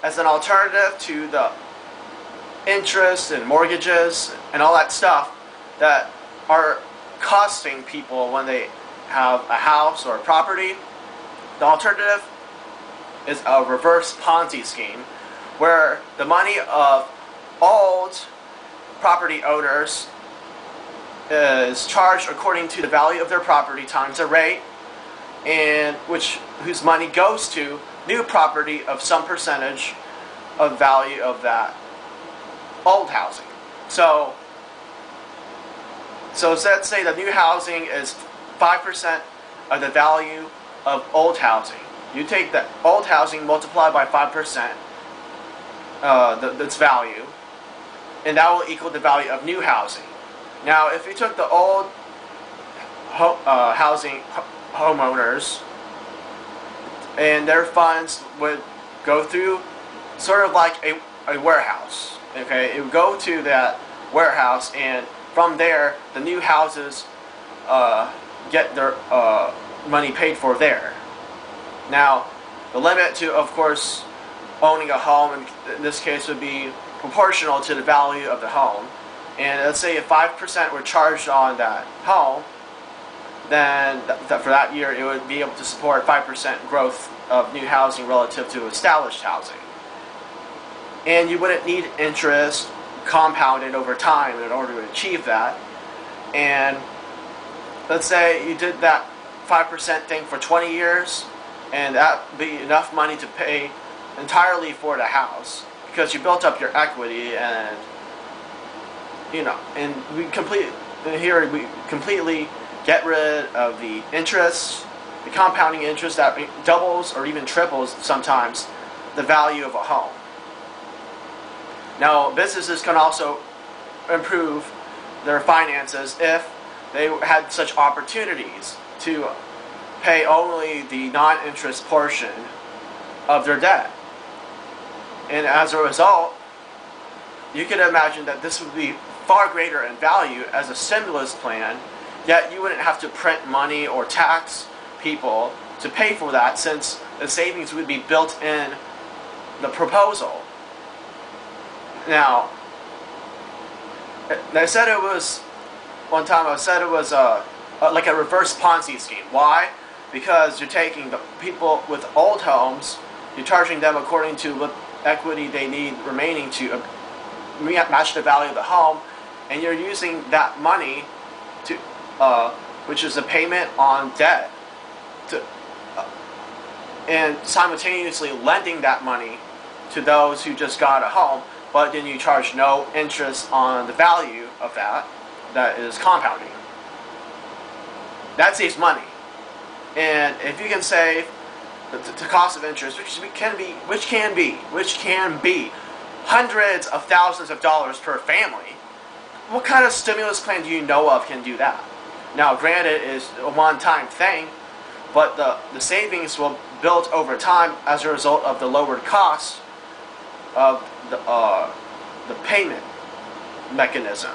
as an alternative to the interest and mortgages and all that stuff that are costing people when they have a house or a property. The alternative is a reverse Ponzi scheme where the money of old property owners is charged according to the value of their property times a rate, and whose money goes to new property of some percentage of value of that old housing. So let's say the new housing is 5% of the value of old housing. You take the old housing, multiply by 5%, its value, and that will equal the value of new housing. Now, if you took the old homeowners and their funds would go through sort of like a warehouse. Okay, it would go to that warehouse, and from there, the new houses get their money paid for there. Now, the limit to, of course, owning a home in this case would be proportional to the value of the home. And let's say if 5% were charged on that home, then for that year it would be able to support 5% growth of new housing relative to established housing. And you wouldn't need interest compounded over time in order to achieve that. And let's say you did that 5% thing for 20 years, and that would be enough money to pay entirely for the house because you built up your equity, and we completely get rid of the interest, the compounding interest that doubles or even triples sometimes the value of a home. Now, businesses can also improve their finances if they had such opportunities to pay only the non-interest portion of their debt. And as a result, you can imagine that this would be far greater in value as a stimulus plan, yet you wouldn't have to print money or tax people to pay for that, since the savings would be built in the proposal. Now, I said it was, one time I said it was like a reverse Ponzi scheme. Why? Because you're taking the people with old homes, you're charging them according to what equity they need remaining to match the value of the home, and you're using that money to, which is a payment on debt, and simultaneously lending that money to those who just got a home, but then you charge no interest on the value of that is compounding. That saves money. And if you can save the cost of interest, which can be hundreds of thousands of dollars per family, what kind of stimulus plan do you know of can do that? Now, granted, it's a one-time thing, but the savings will build over time as a result of the lowered cost of the payment mechanism.